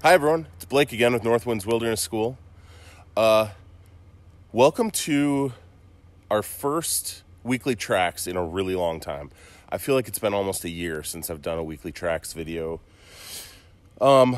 Hi everyone, it's Blake again with Northwinds Wilderness School. Welcome to our first weekly tracks in a really long time. I feel like it's been almost a year since I've done a weekly tracks video. I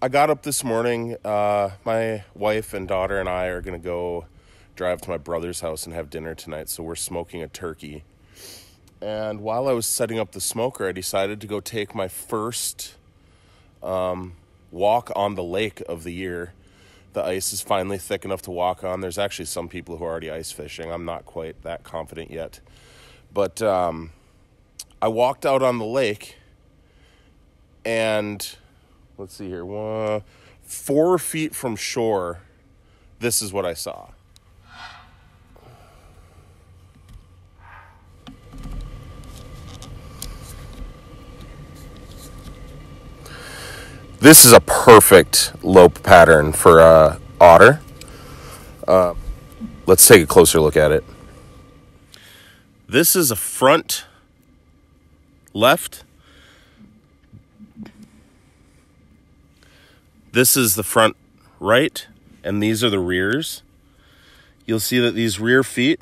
got up this morning. My wife and daughter and I are going to go drive to my brother's house and have dinner tonight, so we're smoking a turkey. And while I was setting up the smoker, I decided to go take my first walk on the lake of the year. The ice is finally thick enough to walk on. There's actually some people who are already ice fishing. I'm not quite that confident yet. But I walked out on the lake, and let's see here, 4 feet from shore, this is what I saw. This is a perfect lope pattern for otter. Let's take a closer look at it. This is a front left. This is the front right, and these are the rears. You'll see that these rear feet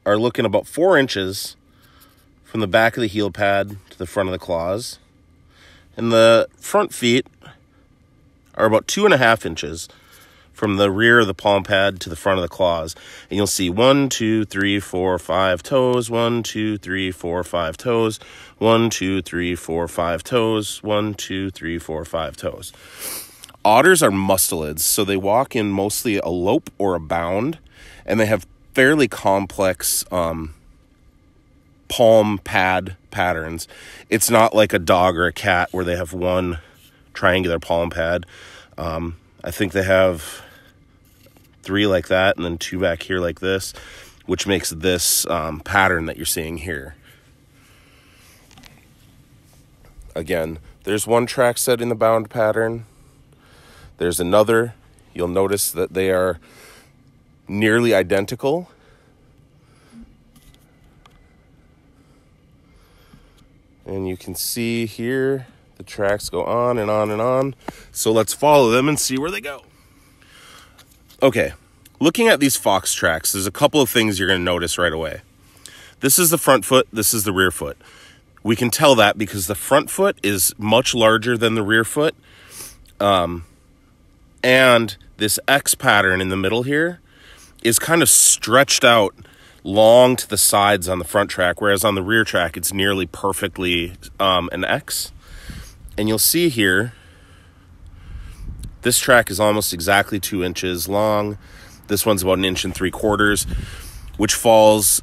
are looking about 4 inches from the back of the heel pad to the front of the claws. And the front feet are about 2.5 inches from the rear of the palm pad to the front of the claws. And you'll see 1, 2, 3, 4, 5 toes, 1, 2, 3, 4, 5 toes, 1, 2, 3, 4, 5 toes, 1, 2, 3, 4, 5 toes. Otters are mustelids, so they walk in mostly a lope or a bound, and they have fairly complex palm pad patterns. It's not like a dog or a cat where they have one triangular palm pad. I think they have 3 like that and then 2 back here like this, which makes this pattern that you're seeing here. Again, there's one track set in the bound pattern. There's another. You'll notice that they are nearly identical. And you can see here, the tracks go on and on and on. So let's follow them and see where they go. Okay, looking at these fox tracks, there's a couple of things you're going to notice right away. This is the front foot, this is the rear foot. We can tell that because the front foot is much larger than the rear foot. And this X pattern in the middle here is kind of stretched out long to the sides on the front track, whereas on the rear track it's nearly perfectly an X. And you'll see here, this track is almost exactly 2 inches long. This one's about 1.75 inches, which falls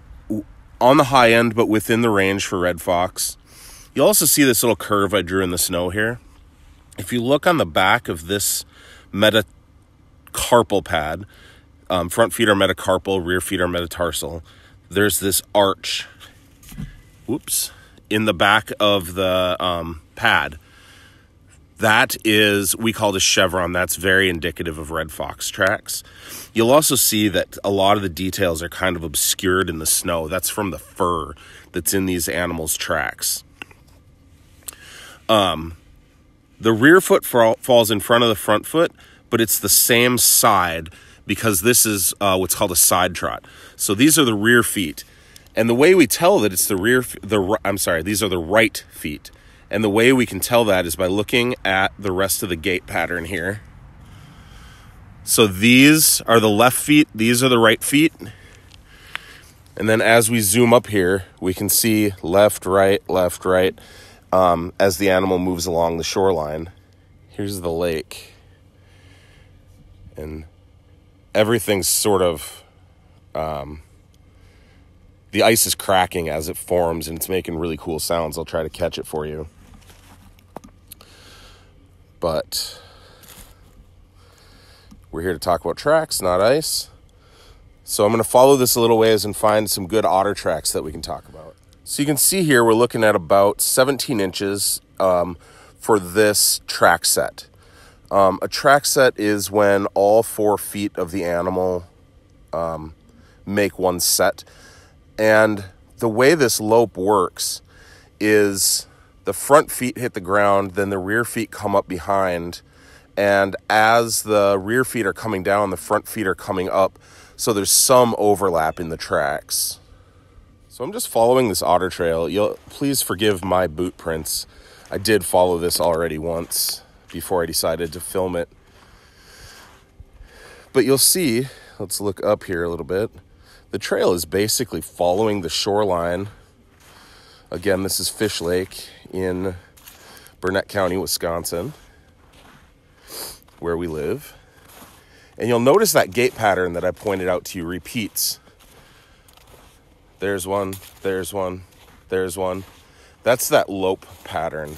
on the high end but within the range for red fox. You'll also see this little curve I drew in the snow here. If you look on the back of this metacarpal pad, front feet are metacarpal, rear feet are metatarsal. There's this arch, in the back of the pad. That is, we call this chevron. That's very indicative of red fox tracks. You'll also see that a lot of the details are kind of obscured in the snow. That's from the fur that's in these animals' tracks. The rear foot falls in front of the front foot, but it's the same side, because this is what's called a side trot. So these are the rear feet. And the way we tell that it's these are the right feet. And the way we can tell that is by looking at the rest of the gait pattern here. So these are the left feet, these are the right feet. And then as we zoom up here, we can see left, right, as the animal moves along the shoreline. Here's the lake. And everything's sort of, the ice is cracking as it forms, and it's making really cool sounds. I'll try to catch it for you. But we're here to talk about tracks, not ice. So I'm going to follow this a little ways and find some good otter tracks that we can talk about. So you can see here we're looking at about 17 inches for this track set. A track set is when all 4 feet of the animal make one set. And the way this lope works is the front feet hit the ground, then the rear feet come up behind. And as the rear feet are coming down, the front feet are coming up. So there's some overlap in the tracks. So I'm just following this otter trail. Please forgive my boot prints. I did follow this already once before I decided to film it. But you'll see, let's look up here a little bit. The trail is basically following the shoreline. Again, this is Fish Lake in Burnett County, Wisconsin, where we live. And you'll notice that gait pattern that I pointed out to you repeats. There's one, there's one, there's one. That's that lope pattern.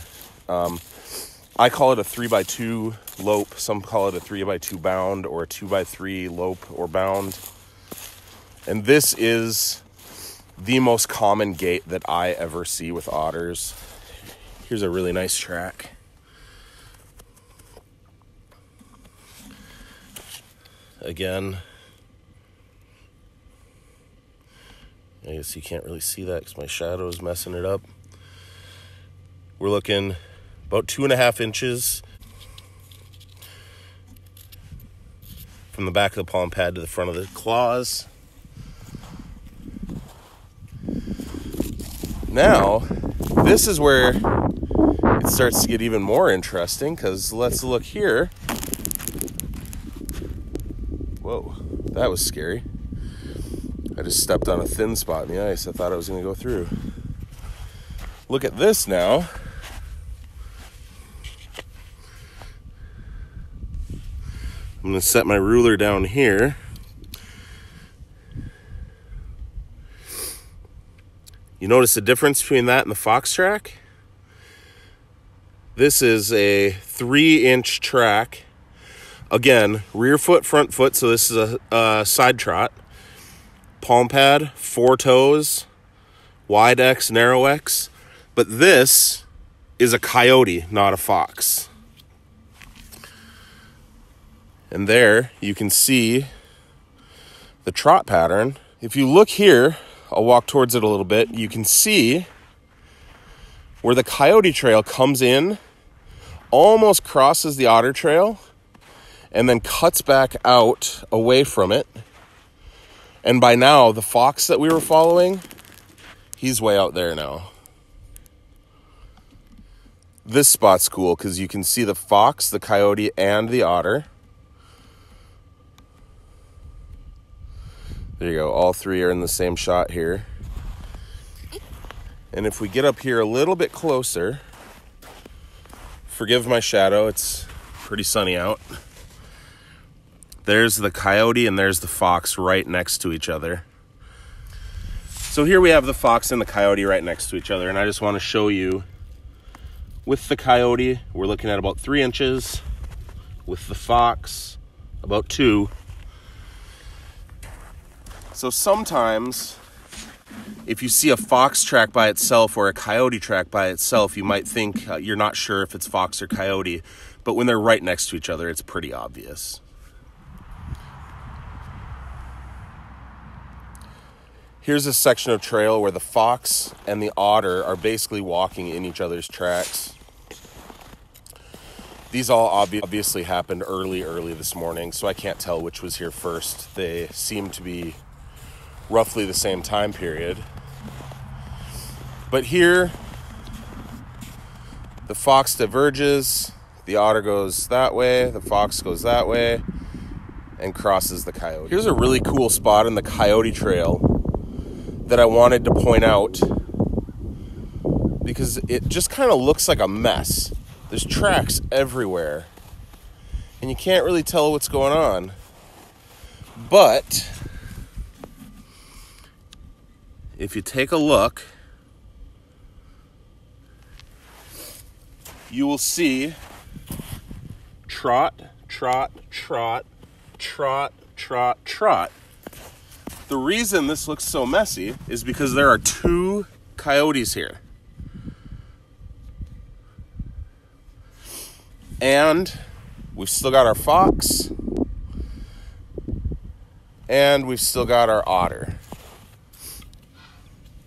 I call it a 3x2 lope. Some call it a 3x2 bound or a 2x3 lope or bound. And this is the most common gait that I ever see with otters. Here's a really nice track. Again, I guess you can't really see that because my shadow is messing it up. We're looking about 2.5 inches from the back of the palm pad to the front of the claws. Now, this is where it starts to get even more interesting, because let's look here. Whoa, that was scary. I just stepped on a thin spot in the ice. I thought I was going to go through. Look at this now. I'm going to set my ruler down here. You notice the difference between that and the fox track? This is a 3-inch track. Again, rear foot, front foot, so this is a side trot. Palm pad, 4 toes, wide X, narrow X. But this is a coyote, not a fox. And there you can see the trot pattern. If you look here, I'll walk towards it a little bit. You can see where the coyote trail comes in, almost crosses the otter trail, and then cuts back out away from it. And by now, the fox that we were following, he's way out there now. This spot's cool because you can see the fox, the coyote, and the otter. There you go. All 3 are in the same shot here. And if we get up here a little bit closer, forgive my shadow, it's pretty sunny out. There's the coyote and there's the fox right next to each other. So here we have the fox and the coyote right next to each other. And I just want to show you, with the coyote, we're looking at about 3 inches. With the fox, about 2. So sometimes, if you see a fox track by itself or a coyote track by itself, you might think you're not sure if it's fox or coyote. But when they're right next to each other, it's pretty obvious. Here's a section of trail where the fox and the otter are basically walking in each other's tracks. These all obviously happened early this morning, so I can't tell which was here first. They seem to be roughly the same time period. But here, the fox diverges, the otter goes that way, the fox goes that way, and crosses the coyote. Here's a really cool spot in the coyote trail that I wanted to point out because it just kind of looks like a mess. There's tracks everywhere, and you can't really tell what's going on. But if you take a look, you will see trot, trot, trot, trot, trot, trot. The reason this looks so messy is because there are 2 coyotes here. And we've still got our fox. And we've still got our otter.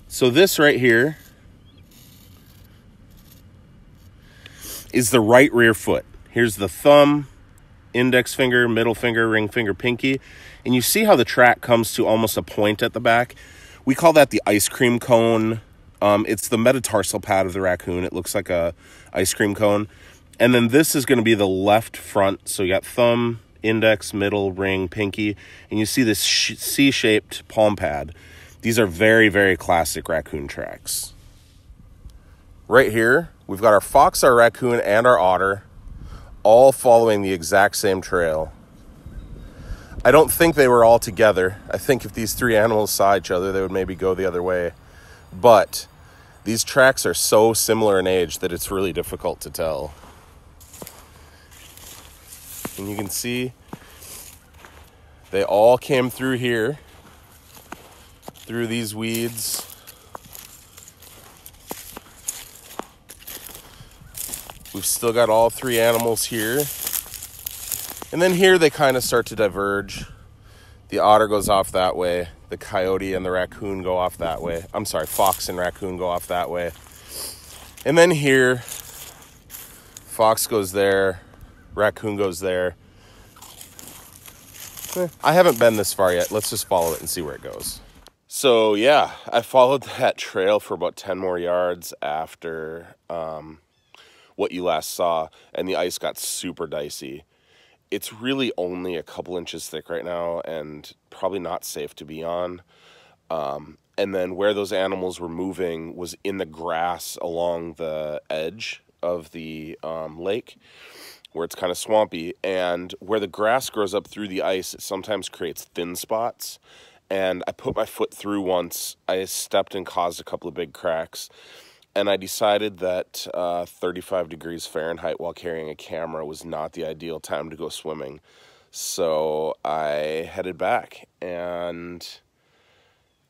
So this right here is the right rear foot. Here's the thumb, index finger, middle finger, ring finger, pinky. And you see how the track comes to almost a point at the back? We call that the ice cream cone. It's the metatarsal pad of the raccoon. It looks like a ice cream cone. And then this is going to be the left front. So you got thumb, index, middle, ring, pinky. And you see this C-shaped palm pad. These are very, very classic raccoon tracks. Right here, we've got our fox, our raccoon, and our otter all following the exact same trail. I don't think they were all together. I think if these three animals saw each other, they would maybe go the other way. But these tracks are so similar in age that it's really difficult to tell. And you can see they all came through here, through these weeds. We've still got all three animals here. And then here they kind of start to diverge. The otter goes off that way. The coyote and the raccoon go off that way. I'm sorry, fox and raccoon go off that way. And then here, fox goes there, raccoon goes there. I haven't been this far yet. Let's just follow it and see where it goes. So yeah, I followed that trail for about 10 more yards after what you last saw, and the ice got super dicey. It's really only a couple inches thick right now and probably not safe to be on. And then where those animals were moving was in the grass along the edge of the lake, where it's kind of swampy. And where the grass grows up through the ice, it sometimes creates thin spots. And I put my foot through once. I stepped and caused a couple of big cracks. And I decided that 35 degrees Fahrenheit while carrying a camera was not the ideal time to go swimming. So I headed back, and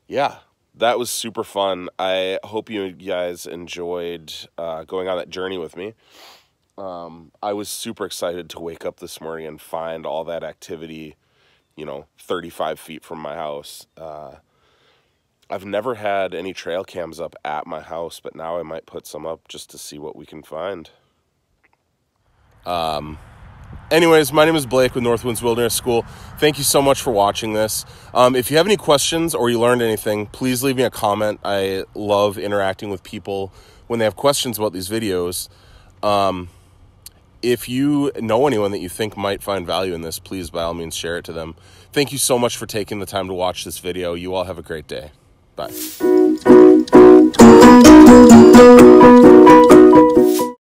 yeah, that was super fun. I hope you guys enjoyed going on that journey with me. I was super excited to wake up this morning and find all that activity, 35 feet from my house. I've never had any trail cams up at my house, but now I might put some up just to see what we can find. Anyways, my name is Blake with Northwinds Wilderness School. Thank you so much for watching this. If you have any questions or you learned anything, please leave me a comment. I love interacting with people when they have questions about these videos. If you know anyone that you think might find value in this, please, by all means, share it to them. Thank you so much for taking the time to watch this video. You all have a great day. Bye.